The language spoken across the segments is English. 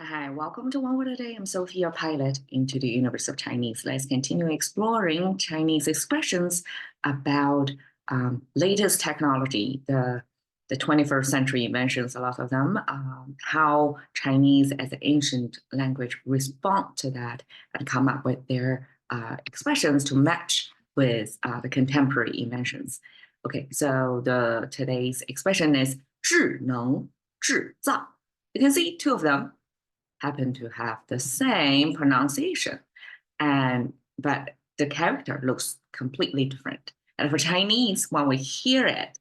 Hi, welcome to One Word a Day. I'm Sophia, pilot into the universe of Chinese. Let's continue exploring Chinese expressions about latest technology, the 21st century inventions, a lot of them, how Chinese as an ancient language respond to that and come up with their expressions to match with the contemporary inventions. Okay, so today's expression is 智能制造. You can see two of them happen to have the same pronunciation, but the character looks completely different. And for Chinese, when we hear it,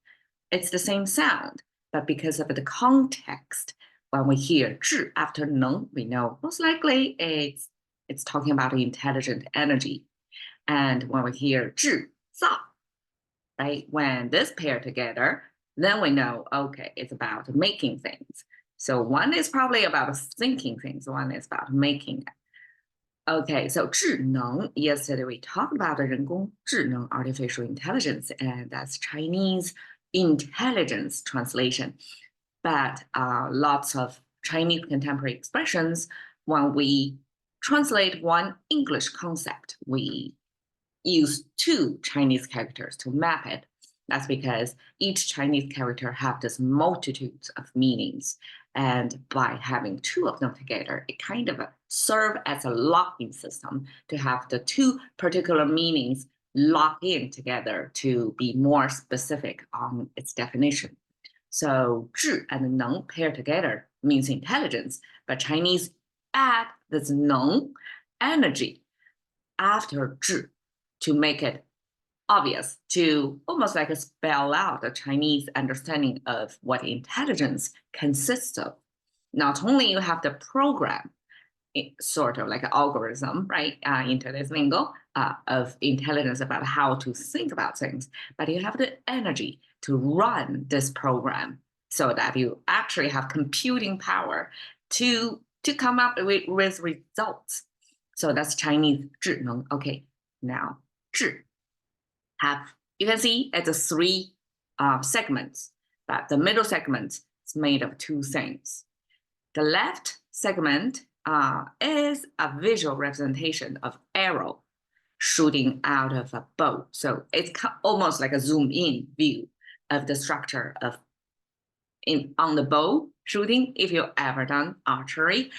it's the same sound, but because of the context, when we hear 智 after 能, we know most likely it's talking about intelligent energy. And when we hear 制造, right, when this pair together, then we know, okay, it's about making things. So one is probably about thinking things, one is about making it. Okay, so 智能, yesterday we talked about 人工智能, artificial intelligence, and that's Chinese intelligence translation. But lots of Chinese contemporary expressions, when we translate one English concept, we use two Chinese characters to map it. That's because each Chinese character have this multitude of meanings. And by having two of them together, it kind of serve as a locking system to have the two particular meanings lock in together to be more specific on its definition. So 智 and 能 pair together means intelligence, but Chinese add this 能 energy after 智 to make it obvious, to almost like spell out the Chinese understanding of what intelligence consists of. Not only you have the program, sort of like an algorithm, right, into this lingo of intelligence about how to think about things, but you have the energy to run this program so that you actually have computing power to come up with results. So that's Chinese 智能. Okay, now 智 you can see it's three segments, but the middle segment is made of two things. The left segment is a visual representation of arrow shooting out of a bow. So it's almost like a zoom in view of the structure of on the bow shooting. If you've ever done archery,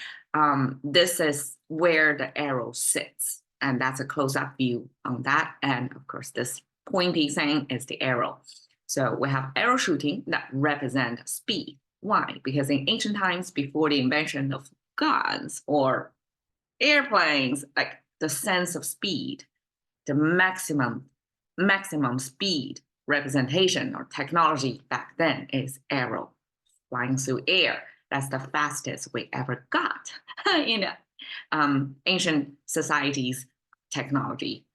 this is where the arrow sits, and that's a close-up view on that. And of course, this pointy thing is the arrow. So we have arrow shooting that represent speed. Why? Because in ancient times, before the invention of guns or airplanes, like the sense of speed, the maximum speed representation or technology back then is arrow flying through air. That's the fastest we ever got in ancient societies' technology.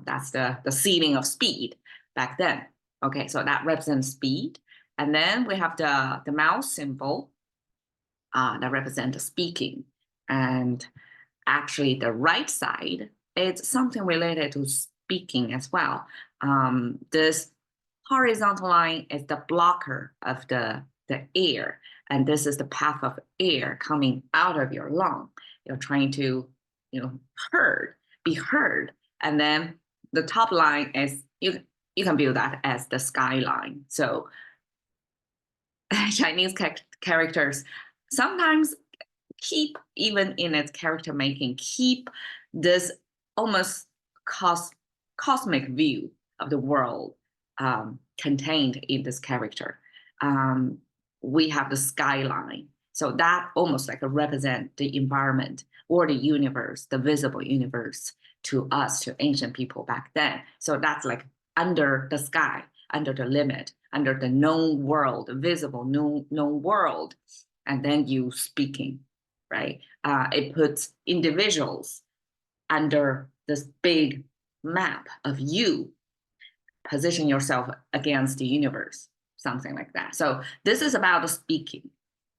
That's the ceiling of speed back then. Okay, so that represents speed. And then we have the mouse symbol that represents speaking. And actually the right side is something related to speaking as well. This horizontal line is the blocker of the air. And this is the path of air coming out of your lung. You're trying to, be heard. And then the top line is, you can view that as the skyline. So Chinese characters sometimes keep, even in its character making, keep this almost cosmic view of the world contained in this character. We have the skyline. So that almost like represent the environment or the universe, the visible universe to us, to ancient people back then. So that's like under the sky, under the limit, under the known world, visible known world, and then you speaking, right? It puts individuals under this big map of you, position yourself against the universe, something like that. So this is about the speaking.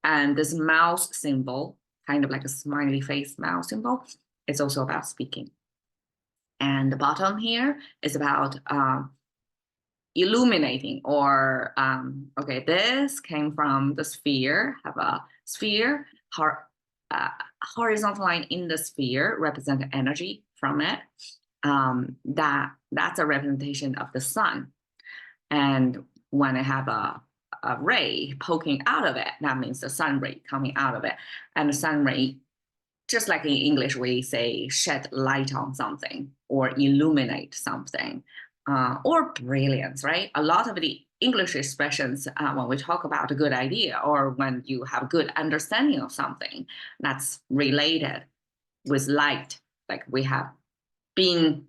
And this mouse symbol, kind of like a smiley face mouse symbol, is also about speaking. And the bottom here is about illuminating, or okay, this came from the sphere. Have a sphere horizontal line in the sphere represent energy from it. That's a representation of the sun. And when I have a ray poking out of it, that means the sun ray coming out of it. And the sun ray, just like in English, we say shed light on something or illuminate something or brilliance, right? A lot of the English expressions when we talk about a good idea or when you have a good understanding of something that's related with light, like we have been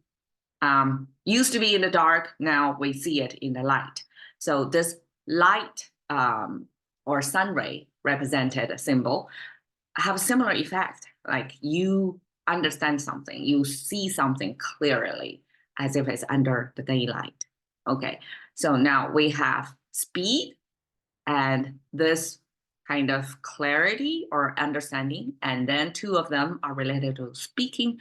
used to be in the dark, now we see it in the light. So this light or sun ray represented symbol have a similar effect. Like you understand something, you see something clearly as if it's under the daylight. Okay, so now we have speed and this kind of clarity or understanding, and then two of them are related to speaking.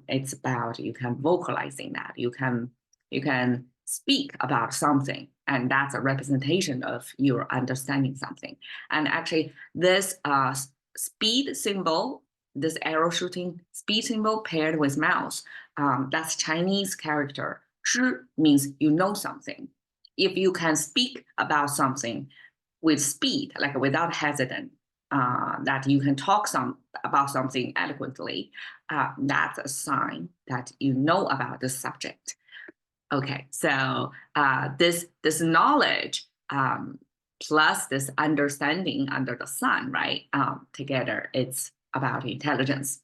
It's about you can vocalizing that you can speak about something, and that's a representation of your understanding something. And actually, this speed symbol, this arrow shooting speed symbol paired with mouse, that's Chinese character. 知 means you know something. If you can speak about something with speed, like without hesitant, that you can talk about something eloquently, that's a sign that you know about the subject. Okay, so this knowledge plus this understanding under the sun, right? Together, it's about intelligence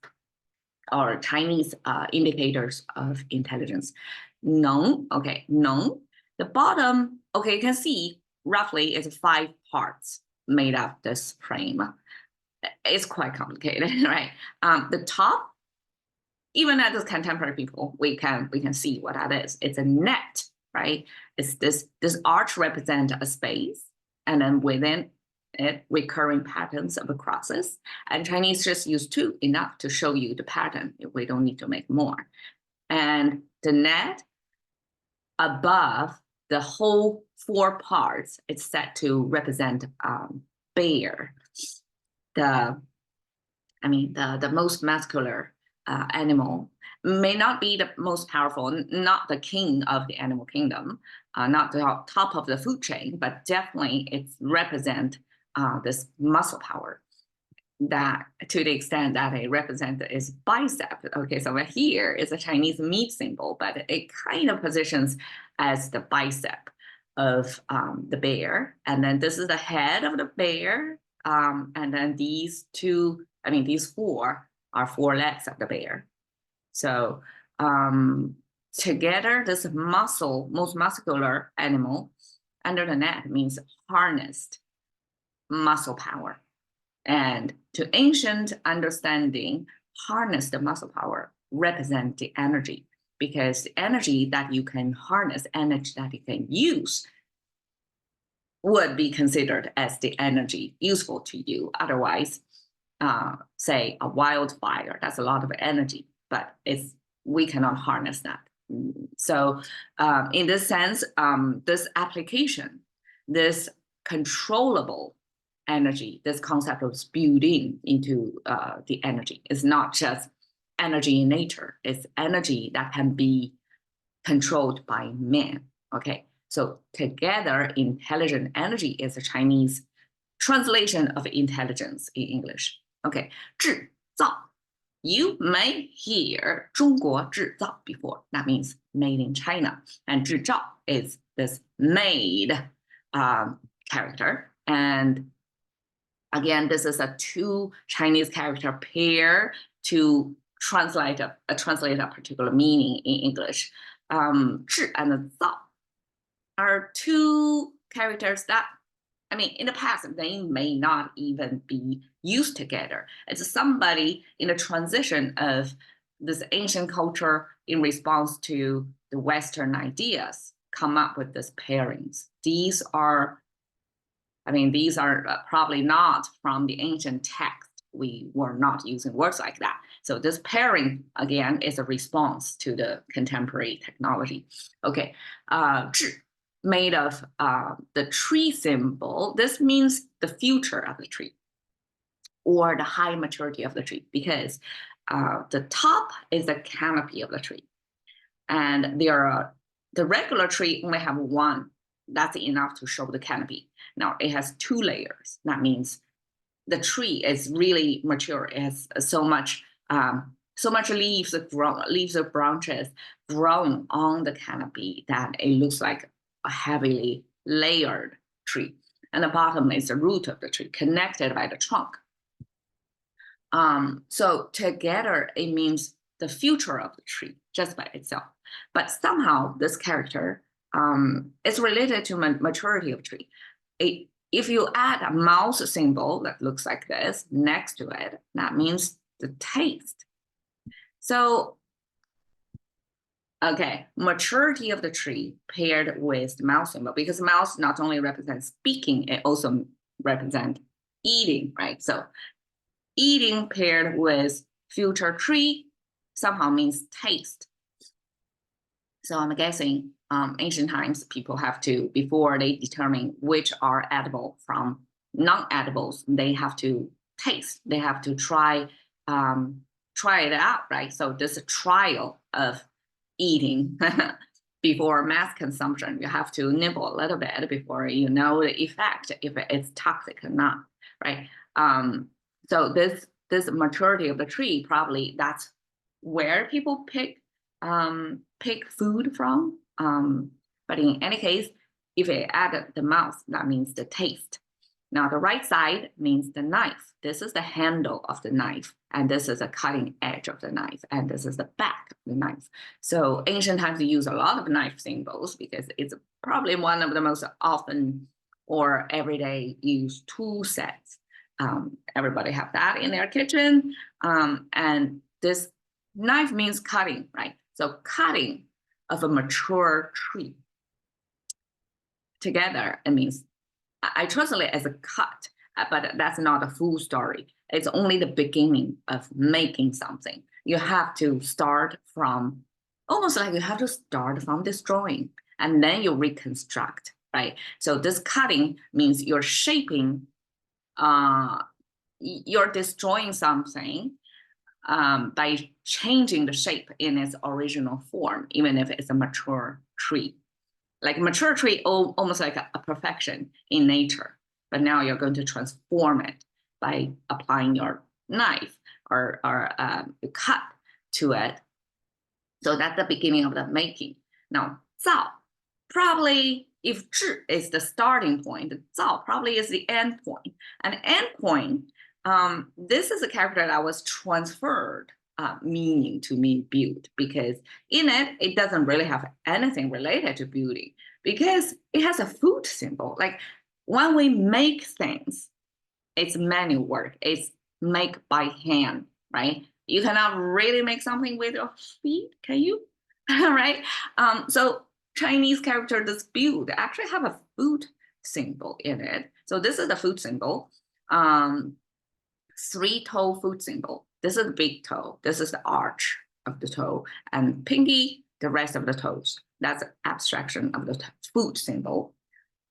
or Chinese indicators of intelligence. 能, okay, 能. The bottom, okay, you can see roughly it's 5 parts made up this frame. It's quite complicated, right? The top, even as contemporary people, we can see what that is. It's a net, right? It's this arch represents a space, and then within it, recurring patterns of crosses. And Chinese just use 2 enough to show you the pattern. We don't need to make more. And the net above the whole 4 parts, it's set to represent bear, the most muscular animal, may not be the most powerful, not the king of the animal kingdom, not the top of the food chain, but definitely it represents this muscle power. That to the extent that it represents is bicep. Okay, so here is a Chinese meat symbol, but it kind of positions as the bicep of the bear. And then this is the head of the bear. And then these 4 are 4 legs of the bear. So together, this most muscular animal under the net means harnessed muscle power. And to ancient understanding, harness the muscle power represent the energy, because the energy that you can harness, energy that you can use, would be considered as the energy useful to you. Otherwise, say a wildfire, that's a lot of energy, but we cannot harness that. So in this sense, this application, this controllable energy, this concept of building into the energy is not just energy in nature, it's energy that can be controlled by man. Okay, so together, intelligent energy is a Chinese translation of intelligence in English. Okay, 制造. You may hear 中国制造 before. That means made in China. And 制造 is this made character. And again, this is a 2 Chinese character pair to translate a particular meaning in English. 制 and 造 are 2 characters that, in the past, they may not even be used together. It's somebody in the transition of this ancient culture in response to the Western ideas come up with these pairings. These are probably not from the ancient text. We were not using words like that. So this pairing, again, is a response to the contemporary technology. Okay, 制 made of the tree symbol. This means the future of the tree. or the high maturity of the tree, because the top is the canopy of the tree. And the regular tree only have one. That's enough to show the canopy. Now it has 2 layers. That means the tree is really mature. It has so much leaves or branches growing on the canopy that it looks like a heavily layered tree. And the bottom is the root of the tree, connected by the trunk. So together, it means the future of the tree just by itself. But somehow this character is related to maturity of tree. If you add a mouse symbol that looks like this next to it, that means the taste. So, okay, maturity of the tree paired with the mouse symbol, because mouse not only represents speaking, it also represents eating, right? So eating paired with future tree somehow means taste. So I'm guessing ancient times people have to, before they determine which are edible from non-edibles, they have to taste. They have to try it out, right? So there's a trial of eating before mass consumption. You have to nibble a little bit before you know the effect, if it's toxic or not, right? So this maturity of the tree, probably that's where people pick food from. But in any case, if it added the mouth, that means the taste. Now the right side means the knife. This is the handle of the knife, and this is the cutting edge of the knife, and this is the back of the knife. So ancient times, they use a lot of knife symbols because it's probably one of the most often or everyday used tool sets. Everybody have that in their kitchen, and this knife means cutting, right? So cutting of a mature tree. Together, it means, I translate it as a cut, but that's not a full story. It's only the beginning of making something. You have to start from, almost like you have to start from this drawing, and then you reconstruct, right? So this cutting means you're shaping, you're destroying something by changing the shape in its original form, even if it's a mature tree. Like mature tree, almost like a perfection in nature, but now you're going to transform it by applying your knife or cut to it. So that's the beginning of the making. Now, 造, probably if 智 is the starting point, 造 probably is the end point. And end point, this is a character that was transferred meaning to mean build, because in it, it doesn't really have anything related to building, because it has a food symbol. Like when we make things, it's manual work, it's make by hand, right? You cannot really make something with your feet, can you? Right? So Chinese character, this build, actually have a food symbol in it. So this is the food symbol. 3-toe foot symbol. This is the big toe. This is the arch of the toe. And pinky, the rest of the toes. That's an abstraction of the foot symbol.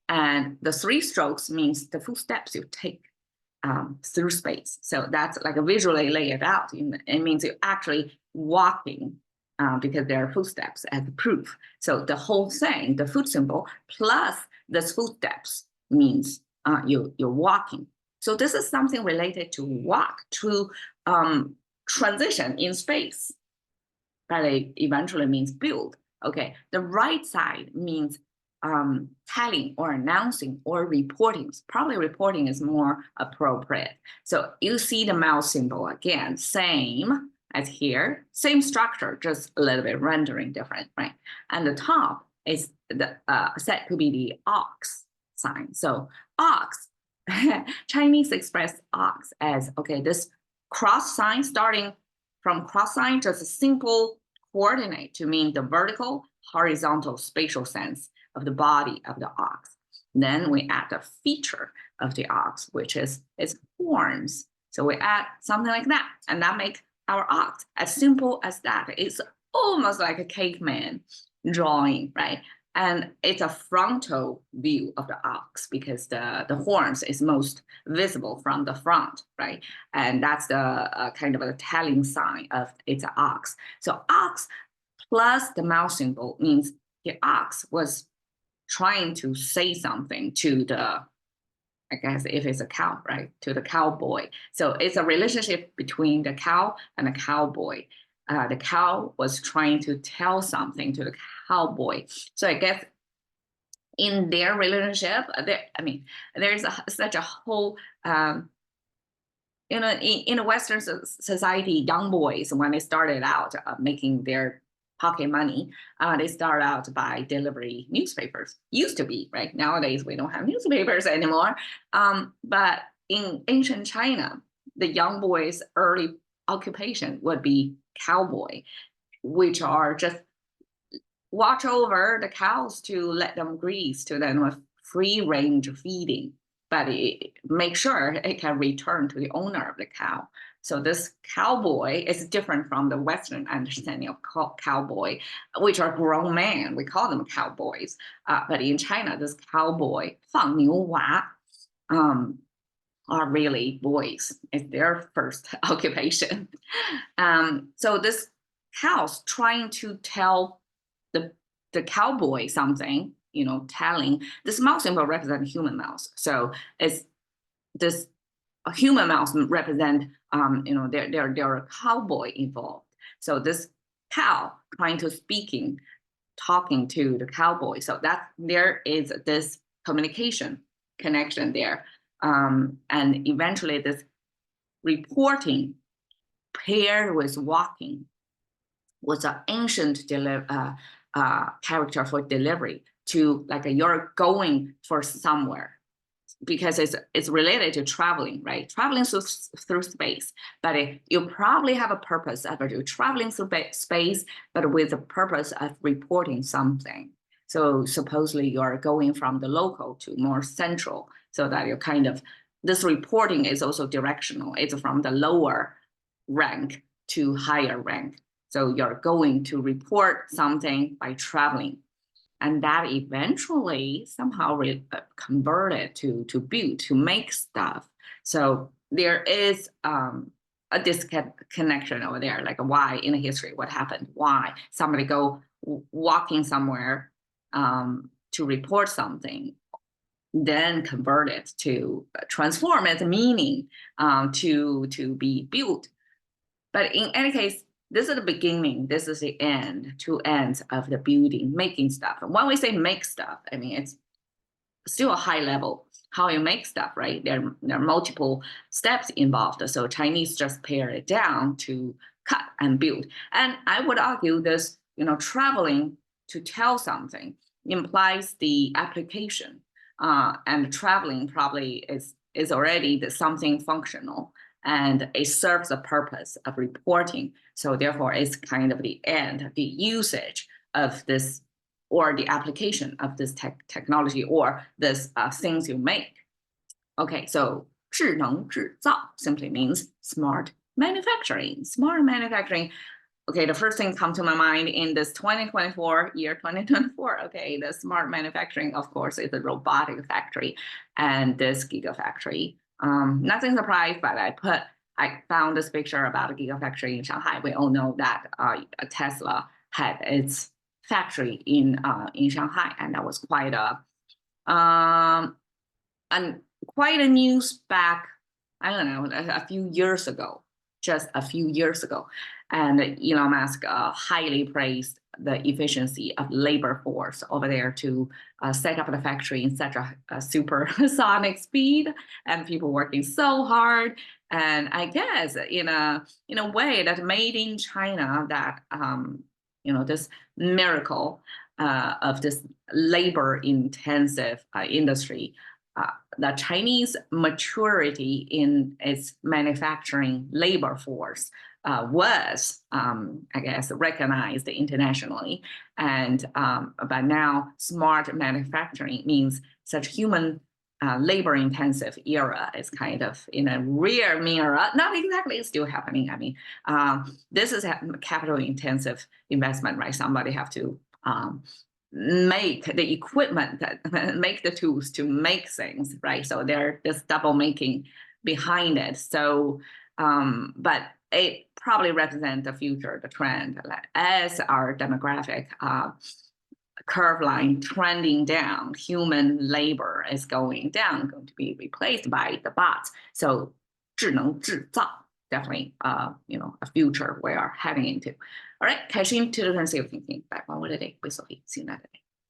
And the 3 strokes means the footsteps you take through space. So that's like a visually laid out. It means you're actually walking because there are footsteps as proof. So the whole thing, the foot symbol plus the footsteps means you're walking. So this is something related to walk, to transition in space, but it eventually means build. Okay, the right side means telling or announcing or reporting. Probably reporting is more appropriate. So you see the mouse symbol again, same as here, same structure, just a little bit rendering different, right? And the top is the said to be the ox sign. So ox, Chinese express ox as, okay, this cross sign, starting from cross sign, just a simple coordinate to mean the vertical, horizontal spatial sense of the body of the ox. Then we add a feature of the ox, which is its horns. So we add something like that, and that makes our ox as simple as that. It's almost like a caveman drawing, right? And it's a frontal view of the ox because the horns is most visible from the front, right? And that's the kind of a telling sign of it's an ox. So ox plus the mouth symbol means the ox was trying to say something to the, I guess if it's a cow, right, to the cowboy. So it's a relationship between the cow and the cowboy. The cow was trying to tell something to the cowboy. So I guess in their relationship, there's such a whole, in a Western society, young boys, when they started out making their pocket money, they start out by delivery newspapers. Used to be, right? Nowadays, we don't have newspapers anymore. But in ancient China, the young boys' early occupation would be cowboy, which are just watch over the cows to let them graze to them with free range feeding, but make sure it can return to the owner of the cow. So this cowboy is different from the Western understanding of cowboy, which are grown men. We call them cowboys. But in China, this cowboy, 放牛娃, are really boys. It's their first occupation. So this cow's trying to tell the cowboy something, telling. This mouse symbol represents human mouse. So it's this a human mouse represent, there are cowboy involved. So this cow trying to talking to the cowboy. So that there is this communication connection there. And eventually this reporting paired with walking was an ancient character for delivery to like you're going for somewhere, because it's related to traveling, right? Traveling through space, but you probably have a purpose of traveling through space, but with the purpose of reporting something. So supposedly you're going from the local to more central, so that you're kind of, this reporting is also directional. It's from the lower rank to higher rank. So you're going to report something by traveling. And that eventually somehow converted to build, to make stuff. So there is a disconnection over there, like why in the history, what happened, why somebody go walking somewhere to report something, then convert it to transform its meaning to be built. But in any case, this is the beginning, this is the end, two ends of the building, making stuff. And when we say make stuff, I mean, it's still a high level, how you make stuff, right? There are multiple steps involved. So Chinese just pare it down to cut and build. And I would argue this, traveling to tell something implies the application. And traveling probably is already something functional, and it serves the purpose of reporting. So therefore, it's kind of the end, the usage of this, or the application of this technology, or this things you make. Okay, so 智能制造 simply means smart manufacturing. Smart manufacturing. Okay, the first thing come to my mind in this 2024, okay, the smart manufacturing, of course, is the robotic factory and this gigafactory. Nothing surprised, but I found this picture about a gigafactory in Shanghai. We all know that Tesla had its factory in Shanghai, and that was quite a news back, I don't know, a few years ago, just a few years ago. And Elon Musk highly praised the efficiency of labor force over there to set up the factory in such a supersonic speed, and people working so hard. And I guess in a way that made in China, that this miracle of this labor intensive industry, the Chinese maturity in its manufacturing labor force was, I guess, recognized internationally. And but now smart manufacturing means such human labor-intensive era is kind of in a rear mirror. Not exactly, it's still happening. I mean, this is a capital-intensive investment, right? Somebody have to make the equipment that make the tools to make things, right? So there's double making behind it. So, but it probably represents the future, the trend, like, as our demographic curve line trending down, human labor is going down, going to be replaced by the bots. So 智能制造 definitely a future we are heading into. All right, Kai-Shin, to the currency of thinking. Back one day with Sophie. See you another day.